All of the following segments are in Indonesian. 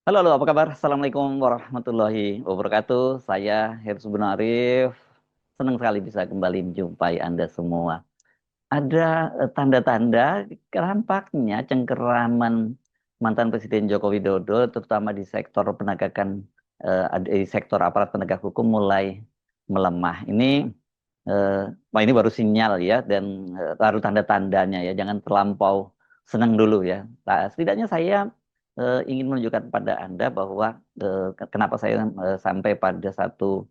Halo, halo, apa kabar? Assalamualaikum warahmatullahi wabarakatuh. Saya Heru Arif. Senang sekali bisa kembali menjumpai Anda semua. Ada tanda-tanda nampaknya cengkeraman mantan Presiden Joko Widodo, terutama di sektor penegakan, di sektor aparat penegak hukum mulai melemah. Ini baru sinyal ya, dan baru tanda-tandanya ya. Jangan terlampau senang dulu ya. Nah, setidaknya saya ingin menunjukkan pada Anda bahwa kenapa saya sampai pada satu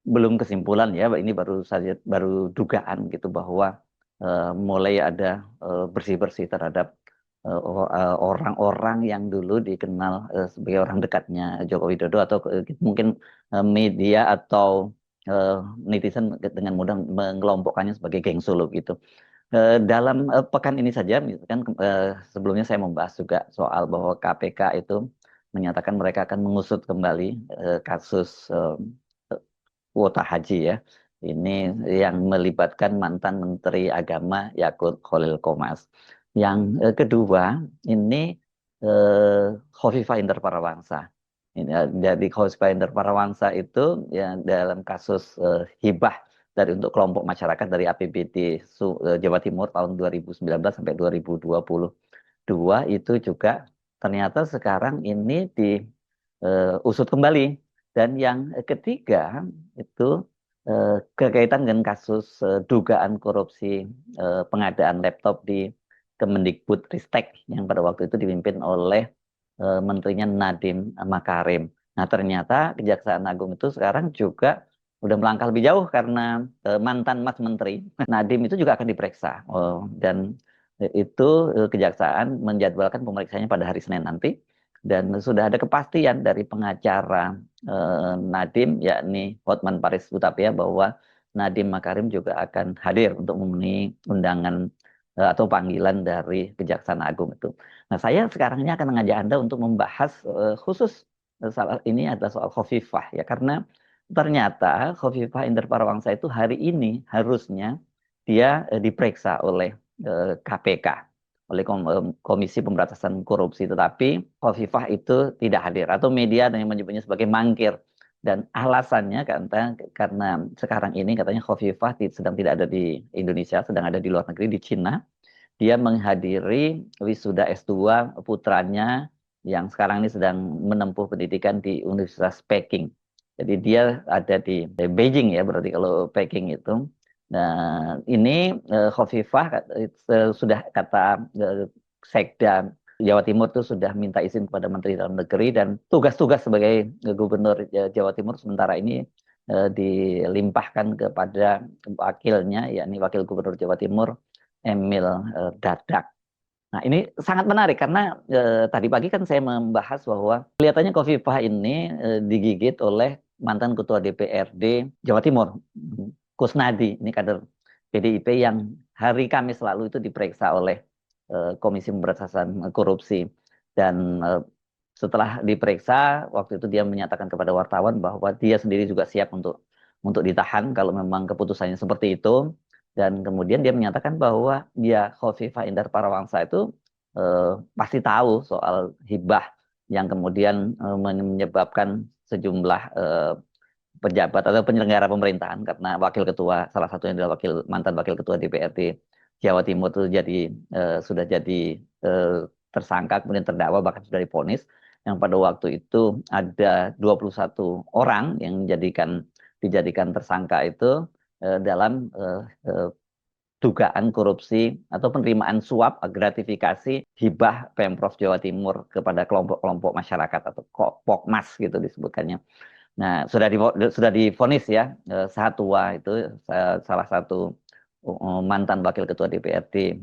belum kesimpulan ya. Ini baru saja baru dugaan gitu bahwa mulai ada bersih-bersih terhadap orang-orang yang dulu dikenal sebagai orang dekatnya Joko Widodo atau mungkin media atau eh, netizen dengan mudah mengelompokkannya sebagai geng Solo gitu. Dalam pekan ini saja, misalkan sebelumnya saya membahas juga soal bahwa KPK itu menyatakan mereka akan mengusut kembali kasus kuota haji ya. Ini yang melibatkan mantan Menteri Agama Yakut Khalil Qomas. Yang kedua, ini Khofifah Indar Parawansa. Ini dari Khofifah Indar Parawansa itu ya dalam kasus hibah dari untuk kelompok masyarakat dari APBD Jawa Timur tahun 2019 sampai 2022 itu juga ternyata sekarang ini diusut kembali. Dan yang ketiga itu berkaitan dengan kasus dugaan korupsi pengadaan laptop di Kemendikbudristek yang pada waktu itu dipimpin oleh menterinya Nadiem Makarim. Nah, ternyata Kejaksaan Agung itu sekarang juga udah melangkah lebih jauh karena mantan Mas Menteri Nadiem itu juga akan diperiksa. Dan itu Kejaksaan menjadwalkan pemeriksaannya pada hari Senin nanti. Dan sudah ada kepastian dari pengacara Nadiem, yakni Hotman Paris Hutapea, bahwa Nadiem Makarim juga akan hadir untuk memenuhi undangan atau panggilan dari Kejaksaan Agung itu. Nah, saya sekarang ini akan mengajak Anda untuk membahas khusus salah ini adalah soal Khofifah ya, karena ternyata Khofifah Indar Parawansa itu hari ini harusnya dia diperiksa oleh KPK, oleh Komisi Pemberantasan Korupsi, tetapi Khofifah itu tidak hadir atau media yang menyebutnya sebagai mangkir. Dan alasannya karena sekarang ini katanya Khofifah sedang tidak ada di Indonesia, sedang ada di luar negeri di Cina. Dia menghadiri wisuda S2 putranya yang sekarang ini sedang menempuh pendidikan di Universitas Peking. Jadi dia ada di Beijing ya, berarti kalau Peking itu. Nah, ini Khofifah sudah kata Sekda Jawa Timur itu sudah minta izin kepada Menteri Dalam Negeri, dan tugas-tugas sebagai Gubernur Jawa Timur sementara ini dilimpahkan kepada wakilnya, yakni Wakil Gubernur Jawa Timur Emil Dardak. Nah, ini sangat menarik karena tadi pagi kan saya membahas bahwa kelihatannya Khofifah ini digigit oleh mantan Ketua DPRD Jawa Timur, Kusnadi. Ini kader PDIP yang hari Kamis lalu itu diperiksa oleh Komisi Pemberantasan Korupsi. Dan setelah diperiksa, waktu itu dia menyatakan kepada wartawan bahwa dia sendiri juga siap untuk ditahan kalau memang keputusannya seperti itu. Dan kemudian dia menyatakan bahwa dia Khofifah Indar Parawansa itu eh, pasti tahu soal hibah yang kemudian menyebabkan sejumlah pejabat atau penyelenggara pemerintahan, karena wakil ketua salah satunya adalah mantan wakil ketua DPRD Jawa Timur itu sudah jadi eh, tersangka, kemudian terdakwa, bahkan sudah divonis, yang pada waktu itu ada 21 orang yang dijadikan tersangka itu dalam eh, dugaan korupsi atau penerimaan suap gratifikasi hibah Pemprov Jawa Timur kepada kelompok-kelompok masyarakat atau Pokmas gitu disebutkannya. Nah, sudah divonis ya, Sahatwa itu salah satu mantan wakil ketua DPRD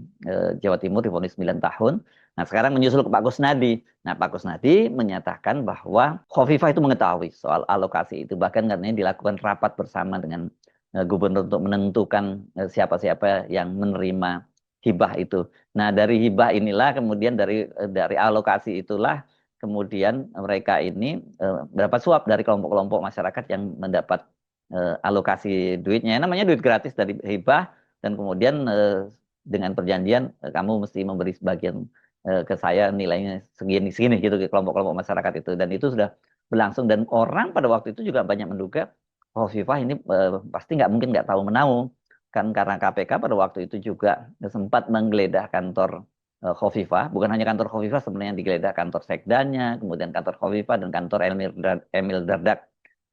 Jawa Timur divonis 9 tahun. Nah, sekarang menyusul ke Pak Kusnadi. Nah, Pak Kusnadi menyatakan bahwa Khofifah itu mengetahui soal alokasi itu, bahkan katanya dilakukan rapat bersama dengan gubernur untuk menentukan siapa-siapa yang menerima hibah itu. Nah, dari hibah inilah kemudian dari alokasi itulah kemudian mereka ini mendapat suap dari kelompok-kelompok masyarakat yang mendapat alokasi duitnya. Namanya duit gratis dari hibah, dan kemudian dengan perjanjian kamu mesti memberi sebagian ke saya nilainya segini segini gitu ke kelompok-kelompok masyarakat itu, dan itu sudah berlangsung, dan orang pada waktu itu juga banyak menduga Hovifah ini pasti nggak mungkin nggak tahu menahu kan, karena KPK pada waktu itu juga sempat menggeledah kantor Hovifah, bukan hanya kantor Hovifah sebenarnya, yang digeledah kantor sekdanya, kemudian kantor Hovifah dan kantor Emil Dardak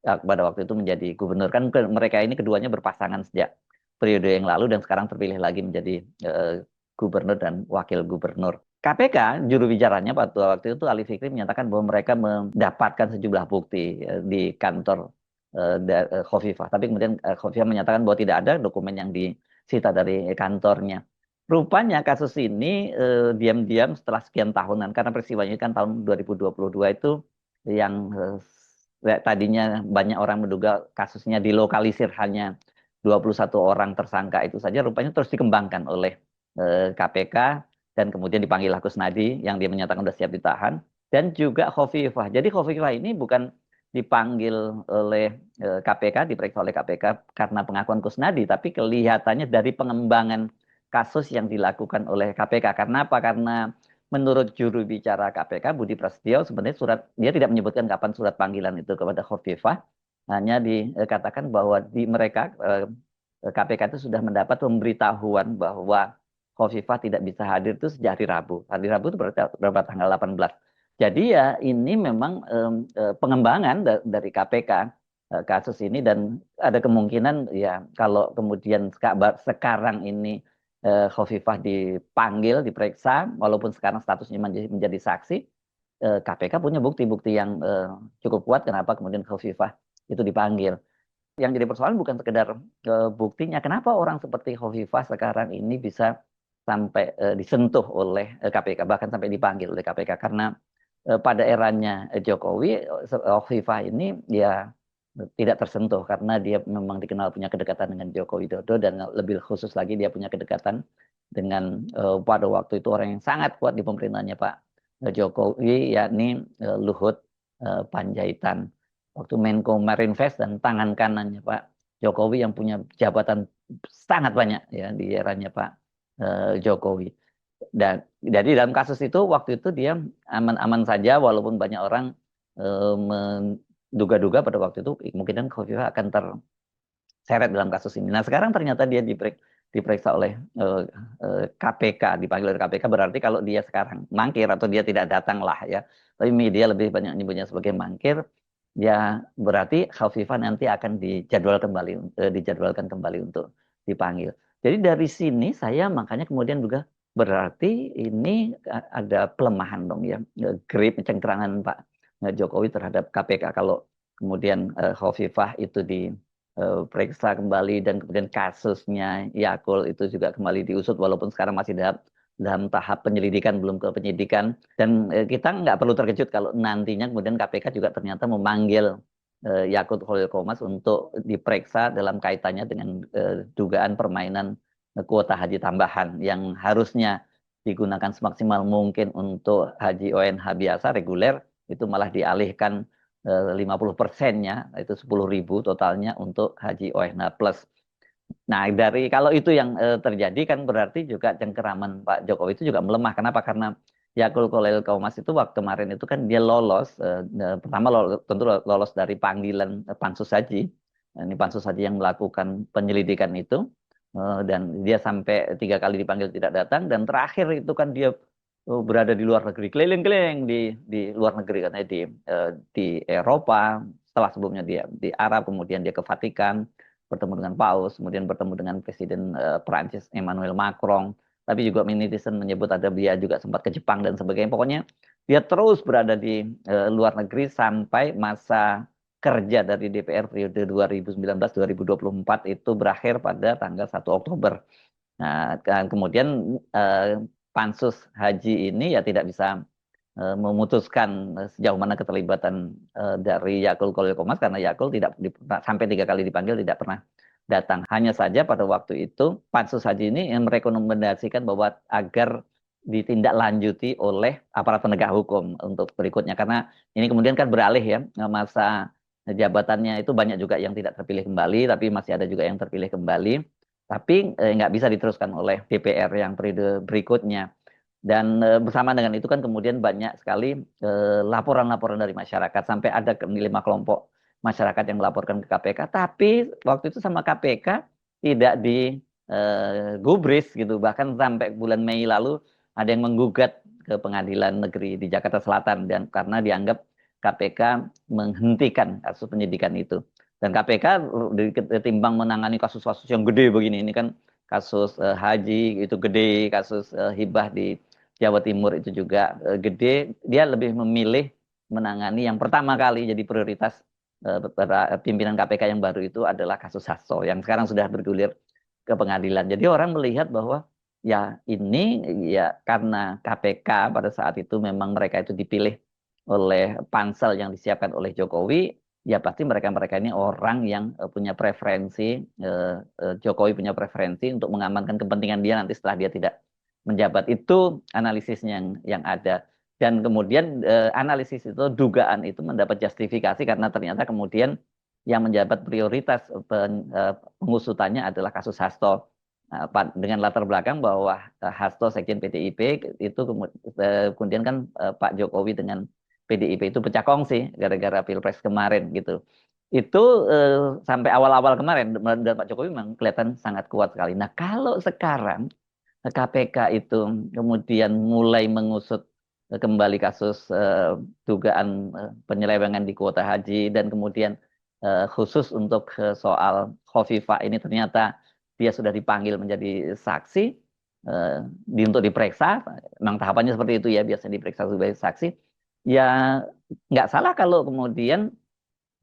pada waktu itu menjadi gubernur kan, mereka ini keduanya berpasangan sejak periode yang lalu dan sekarang terpilih lagi menjadi gubernur dan wakil gubernur. KPK juru bicaranya pada waktu itu Ali Fikri menyatakan bahwa mereka mendapatkan sejumlah bukti di kantor Hovifah, tapi kemudian Hovifah menyatakan bahwa tidak ada dokumen yang disita dari kantornya. Rupanya kasus ini diam-diam setelah sekian tahunan, karena peristiwanya kan tahun 2022 itu yang tadinya banyak orang menduga kasusnya dilokalisir hanya 21 orang tersangka itu saja, rupanya terus dikembangkan oleh KPK, dan kemudian dipanggil Kusnadi yang dia menyatakan sudah siap ditahan, dan juga Hovifah. Jadi Hovifah ini bukan dipanggil oleh KPK, diperiksa oleh KPK karena pengakuan Kusnadi, tapi kelihatannya dari pengembangan kasus yang dilakukan oleh KPK. Karena apa? Karena menurut juru bicara KPK Budi Prasetyo, sebenarnya dia tidak menyebutkan kapan surat panggilan itu kepada Hovifah, hanya dikatakan bahwa mereka KPK itu sudah mendapat pemberitahuan bahwa Hovifah tidak bisa hadir itu sejak hari Rabu. Hari Rabu itu berapa tanggal 18. Jadi ya ini memang pengembangan dari KPK kasus ini, dan ada kemungkinan ya kalau kemudian sekarang ini Hovifah dipanggil, diperiksa, walaupun sekarang statusnya menjadi saksi, KPK punya bukti-bukti yang cukup kuat kenapa kemudian Hovifah itu dipanggil. Yang jadi persoalan bukan sekedar buktinya, kenapa orang seperti Hovifah sekarang ini bisa sampai disentuh oleh KPK, bahkan sampai dipanggil oleh KPK, karena pada eranya Jokowi, Hovifah ini ya tidak tersentuh karena dia memang dikenal punya kedekatan dengan Joko Widodo, dan lebih khusus lagi dia punya kedekatan dengan pada waktu itu orang yang sangat kuat di pemerintahnya Pak Jokowi, yakni Luhut Panjaitan. Waktu Menko Marinvest dan tangan kanannya Pak Jokowi yang punya jabatan sangat banyak ya di eranya Pak Jokowi. Dan jadi dalam kasus itu waktu itu dia aman-aman saja, walaupun banyak orang menduga-duga pada waktu itu kemungkinan Khofifah akan terseret dalam kasus ini. Nah sekarang ternyata dia diperiksa oleh KPK, dipanggil oleh KPK, berarti kalau dia sekarang mangkir atau dia tidak datang lah ya, tapi media lebih banyak nyebutnya sebagai mangkir, ya berarti Khofifah nanti akan dijadwalkan kembali untuk dipanggil. Jadi dari sini saya makanya kemudian juga berarti ini ada pelemahan dong ya, grip cengkerangan Pak Jokowi terhadap KPK kalau kemudian Khofifah itu diperiksa kembali, dan kemudian kasusnya Yakul itu juga kembali diusut, walaupun sekarang masih dalam tahap penyelidikan, belum ke penyidikan, dan kita nggak perlu terkejut kalau nantinya kemudian KPK juga ternyata memanggil Yakut Khalil Qomas untuk diperiksa dalam kaitannya dengan dugaan permainan kuota haji tambahan yang harusnya digunakan semaksimal mungkin untuk haji ONH biasa reguler, itu malah dialihkan 50%-nya, itu 10.000 totalnya untuk haji ONH plus. Nah, kalau itu yang terjadi kan berarti juga cengkeraman Pak Jokowi itu juga melemah. Kenapa? Karena Yakul Khalil Qomas itu waktu kemarin itu kan dia lolos, pertama tentu lolos dari panggilan Pansus Haji. Ini Pansus Haji yang melakukan penyelidikan itu, dan dia sampai 3 kali dipanggil tidak datang, dan terakhir itu kan dia berada di luar negeri, keliling-keliling di luar negeri, katanya di Eropa, setelah sebelumnya dia di Arab, kemudian dia ke Vatikan, bertemu dengan Paus, kemudian bertemu dengan Presiden Prancis Emmanuel Macron, tapi juga netizen menyebut ada dia juga sempat ke Jepang dan sebagainya. Pokoknya dia terus berada di luar negeri sampai masa kerja dari DPR periode 2019-2024 itu berakhir pada tanggal 1 Oktober. Nah, kemudian Pansus Haji ini ya tidak bisa memutuskan sejauh mana keterlibatan dari Yakul Khalil Qomas, karena Yakul tidak sampai 3 kali dipanggil tidak pernah datang. Hanya saja pada waktu itu Pansus Haji ini yang merekomendasikan bahwa agar ditindaklanjuti oleh aparat penegak hukum untuk berikutnya, karena ini kemudian kan beralih ya, masa jabatannya itu banyak juga yang tidak terpilih kembali, tapi masih ada juga yang terpilih kembali, tapi nggak bisa diteruskan oleh DPR yang periode berikutnya. Dan bersama dengan itu kan kemudian banyak sekali laporan-laporan dari masyarakat sampai ada 5 kelompok masyarakat yang melaporkan ke KPK. Tapi waktu itu sama KPK tidak digubris gitu. Bahkan sampai bulan Mei lalu ada yang menggugat ke Pengadilan Negeri di Jakarta Selatan dan karena dianggap KPK menghentikan kasus penyidikan itu. Dan KPK ketimbang menangani kasus-kasus yang gede begini, ini kan kasus haji itu gede, kasus hibah di Jawa Timur itu juga gede, dia lebih memilih menangani yang pertama kali jadi prioritas para pimpinan KPK yang baru itu adalah kasus Hasto yang sekarang sudah bergulir ke pengadilan. Jadi orang melihat bahwa ya ini ya karena KPK pada saat itu memang mereka itu dipilih oleh pansel yang disiapkan oleh Jokowi, ya pasti mereka-mereka ini orang yang punya preferensi, Jokowi punya preferensi untuk mengamankan kepentingan dia nanti setelah dia tidak menjabat. Itu analisisnya yang ada. Dan kemudian analisis itu, dugaan itu mendapat justifikasi karena ternyata kemudian yang menjabat prioritas pengusutannya adalah kasus Hasto. Dengan latar belakang bahwa Hasto Sekjen PDIP itu kemudian kan Pak Jokowi dengan PDIP itu pecah kongsi gara-gara Pilpres kemarin gitu. Itu sampai awal-awal kemarin dan Pak Jokowi memang kelihatan sangat kuat sekali. Nah, kalau sekarang KPK itu kemudian mulai mengusut kembali kasus dugaan penyelewengan di kuota haji dan kemudian khusus untuk soal Khofifah ini ternyata dia sudah dipanggil menjadi saksi untuk diperiksa. Memang tahapannya seperti itu ya, biasanya diperiksa sebagai saksi. Ya nggak salah kalau kemudian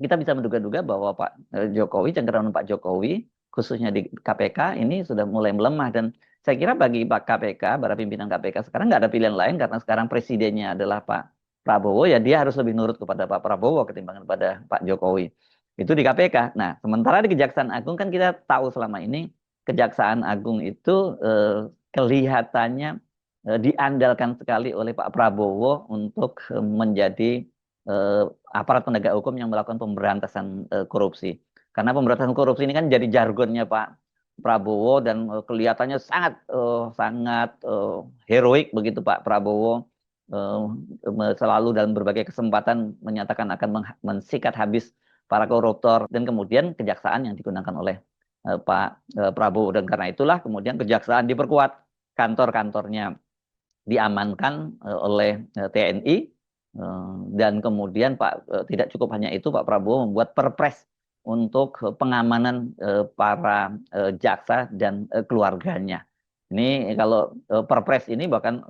kita bisa menduga-duga bahwa Pak Jokowi, cenderung Pak Jokowi, khususnya di KPK, ini sudah mulai melemah. Dan saya kira bagi Pak KPK, para pimpinan KPK sekarang nggak ada pilihan lain karena sekarang presidennya adalah Pak Prabowo, ya dia harus lebih nurut kepada Pak Prabowo ketimbang kepada Pak Jokowi. Itu di KPK. Nah, sementara di Kejaksaan Agung kan kita tahu selama ini Kejaksaan Agung itu kelihatannya diandalkan sekali oleh Pak Prabowo untuk menjadi eh, aparat penegak hukum yang melakukan pemberantasan korupsi. Karena pemberantasan korupsi ini kan jadi jargonnya Pak Prabowo dan kelihatannya sangat sangat heroik begitu Pak Prabowo selalu dalam berbagai kesempatan menyatakan akan mensikat habis para koruptor dan kemudian kejaksaan yang digunakan oleh Pak Prabowo dan karena itulah kemudian kejaksaan diperkuat, kantor-kantornya diamankan oleh TNI. Dan kemudian tidak cukup hanya itu, Pak Prabowo membuat perpres untuk pengamanan para jaksa dan keluarganya. Ini kalau perpres ini bahkan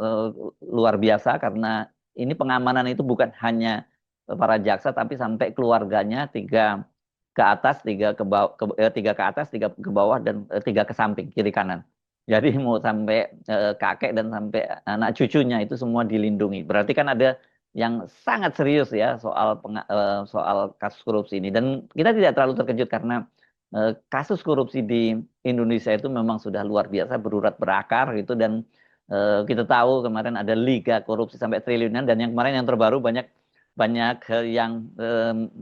luar biasa karena ini pengamanan itu bukan hanya para jaksa tapi sampai keluarganya, 3 ke atas, 3 ke bawah, 3 ke atas, 3 ke bawah dan 3 ke samping kiri kanan. Jadi mau sampai kakek dan sampai anak cucunya itu semua dilindungi. Berarti kan ada yang sangat serius ya soal kasus korupsi ini. Dan kita tidak terlalu terkejut karena kasus korupsi di Indonesia itu memang sudah luar biasa berurat berakar gitu dan kita tahu kemarin ada liga korupsi sampai triliunan dan yang kemarin yang terbaru banyak banyak yang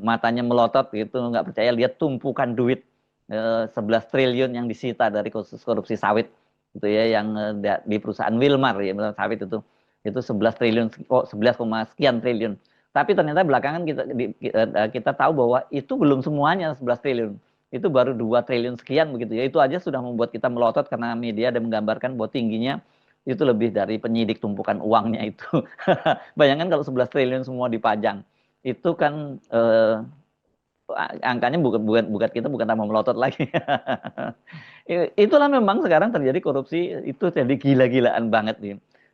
matanya melotot gitu nggak percaya lihat tumpukan duit 11 triliun yang disita dari kasus korupsi sawit gitu ya yang di perusahaan Wilmar ya sawit itu 11 triliun kok 11, sekian triliun. Tapi ternyata belakangan kita tahu bahwa itu belum semuanya 11 triliun. Itu baru 2 triliun sekian begitu ya. Itu aja sudah membuat kita melotot karena media ada menggambarkan bahwa tingginya itu lebih dari penyidik tumpukan uangnya itu. Bayangkan kalau 11 triliun semua dipajang. Itu kan angkanya bukan kita bukan tambah melotot lagi. Itulah memang sekarang terjadi korupsi itu jadi gila-gilaan banget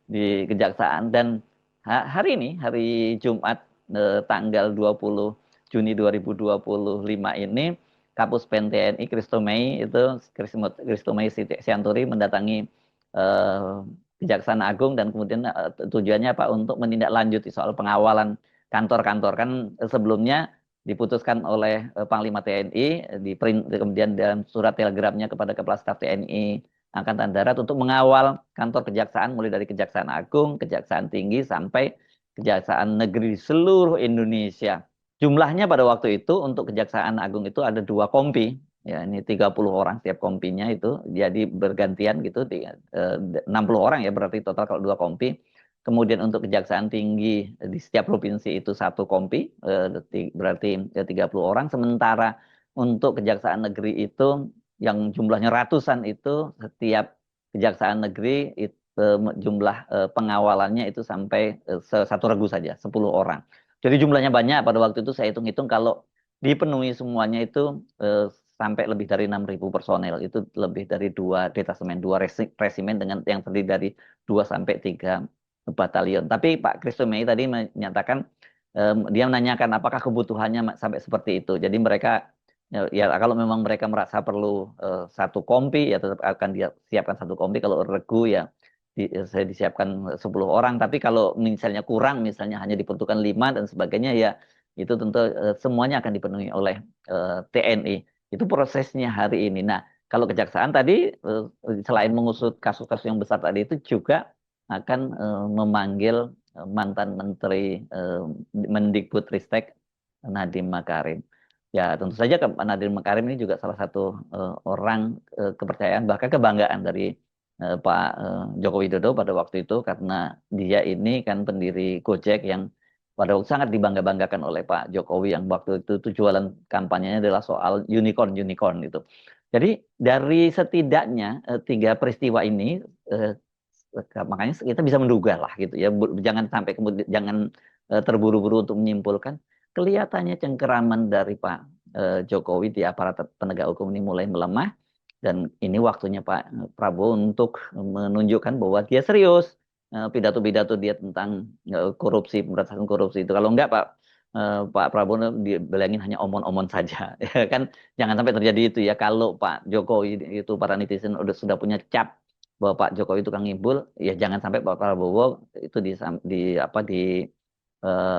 di kejaksaan dan hari ini hari Jumat tanggal 20 Juni 2025 ini Kapus Pen TNI Christomei itu Christomei Sianturi mendatangi Kejaksaan Agung dan kemudian tujuannya apa untuk menindaklanjuti soal pengawalan kantor-kantor kan sebelumnya diputuskan oleh Panglima TNI kemudian dalam surat telegramnya kepada Kepala Staf TNI Angkatan Darat untuk mengawal kantor kejaksaan mulai dari Kejaksaan Agung, Kejaksaan Tinggi sampai Kejaksaan Negeri di seluruh Indonesia. Jumlahnya pada waktu itu untuk Kejaksaan Agung itu ada 2 kompi Ya, ini 30 orang setiap kompinya itu jadi bergantian gitu 60 orang ya berarti total kalau 2 kompi. Kemudian untuk Kejaksaan Tinggi di setiap provinsi itu 1 kompi, berarti 30 orang. Sementara untuk Kejaksaan Negeri itu yang jumlahnya ratusan itu setiap Kejaksaan Negeri itu, jumlah pengawalannya itu sampai satu regu saja 10 orang. Jadi jumlahnya banyak. Pada waktu itu saya hitung-hitung kalau dipenuhi semuanya itu sampai lebih dari 6.000 personel. Itu lebih dari 2 detasemen, 2 resimen dengan yang terdiri dari 2 sampai 3 batalion. Tapi Pak Kristo Mei tadi menyatakan dia menanyakan apakah kebutuhannya sampai seperti itu. Jadi mereka ya kalau memang mereka merasa perlu 1 kompi ya tetap akan dia siapkan 1 kompi. Kalau regu ya saya disiapkan 10 orang. Tapi kalau misalnya kurang, misalnya hanya dibutuhkan 5 dan sebagainya ya itu tentu semuanya akan dipenuhi oleh TNI. Itu prosesnya hari ini. Nah, kalau kejaksaan tadi selain mengusut kasus-kasus yang besar tadi itu juga akan memanggil mantan Menteri Mendikbudristek Nadiem Makarim. Ya, tentu saja Nadiem Makarim ini juga salah satu orang kepercayaan bahkan kebanggaan dari Pak Joko Widodo pada waktu itu karena dia ini kan pendiri Gojek yang pada waktu sangat dibangga-banggakan oleh Pak Jokowi yang waktu itu jualan kampanyenya adalah soal unicorn itu. Jadi dari setidaknya 3 peristiwa ini makanya kita bisa menduga lah gitu ya. Jangan sampai kemudian jangan terburu-buru untuk menyimpulkan. Kelihatannya cengkeraman dari Pak Jokowi di aparat penegak hukum ini mulai melemah dan ini waktunya Pak Prabowo untuk menunjukkan bahwa dia serius pidato-pidato dia tentang korupsi, pemberantasan korupsi itu. Kalau enggak Pak Prabowo dibilangin hanya omon-omon saja. Ya kan jangan sampai terjadi itu ya. Kalau Pak Jokowi itu para netizen sudah punya cap bahwa Pak Jokowi tukang ngibul, ya jangan sampai Pak Prabowo itu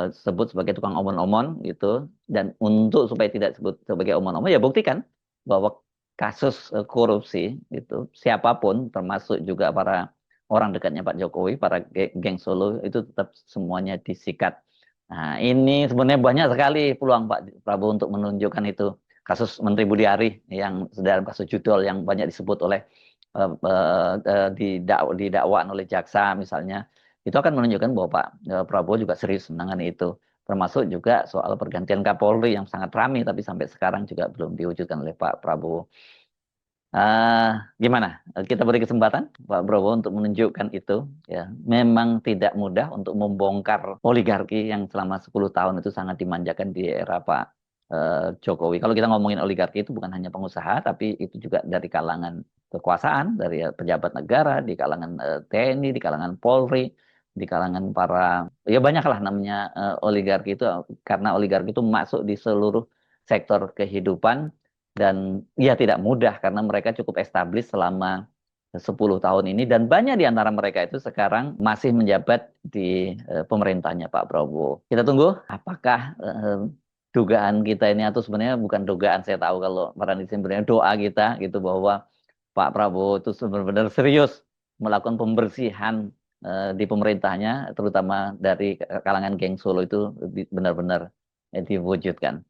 sebut sebagai tukang omon-omon gitu. Dan untuk supaya tidak disebut sebagai omon-omon ya buktikan bahwa kasus korupsi itu siapapun termasuk juga para orang dekatnya Pak Jokowi, para geng Solo itu tetap semuanya disikat. Nah, ini sebenarnya banyak sekali peluang Pak Prabowo untuk menunjukkan itu. Kasus Menteri Budi Ari yang dalam kasus judul yang banyak disebut oleh didakwaan oleh jaksa misalnya, itu akan menunjukkan bahwa Pak Prabowo juga serius menangani itu. Termasuk juga soal pergantian Kapolri yang sangat ramai tapi sampai sekarang juga belum diwujudkan oleh Pak Prabowo. Gimana? Kita beri kesempatan Pak Prabowo untuk menunjukkan itu. Ya, memang tidak mudah untuk membongkar oligarki yang selama 10 tahun itu sangat dimanjakan di era Pak Jokowi. Kalau kita ngomongin oligarki itu bukan hanya pengusaha, tapi itu juga dari kalangan kekuasaan, dari pejabat negara, di kalangan TNI, di kalangan Polri, di kalangan para, ya banyaklah namanya oligarki itu, karena oligarki itu masuk di seluruh sektor kehidupan dan ya tidak mudah karena mereka cukup establis selama 10 tahun ini dan banyak di antara mereka itu sekarang masih menjabat di pemerintahnya Pak Prabowo. Kita tunggu apakah dugaan kita ini atau sebenarnya bukan dugaan, saya tahu kalau para netizen sebenarnya doa kita gitu bahwa Pak Prabowo itu benar-benar serius melakukan pembersihan di pemerintahnya terutama dari kalangan geng Solo itu benar-benar diwujudkan.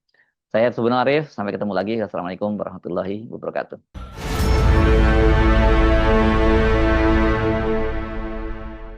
Saya Subhan Arif, sampai ketemu lagi. Assalamualaikum warahmatullahi wabarakatuh.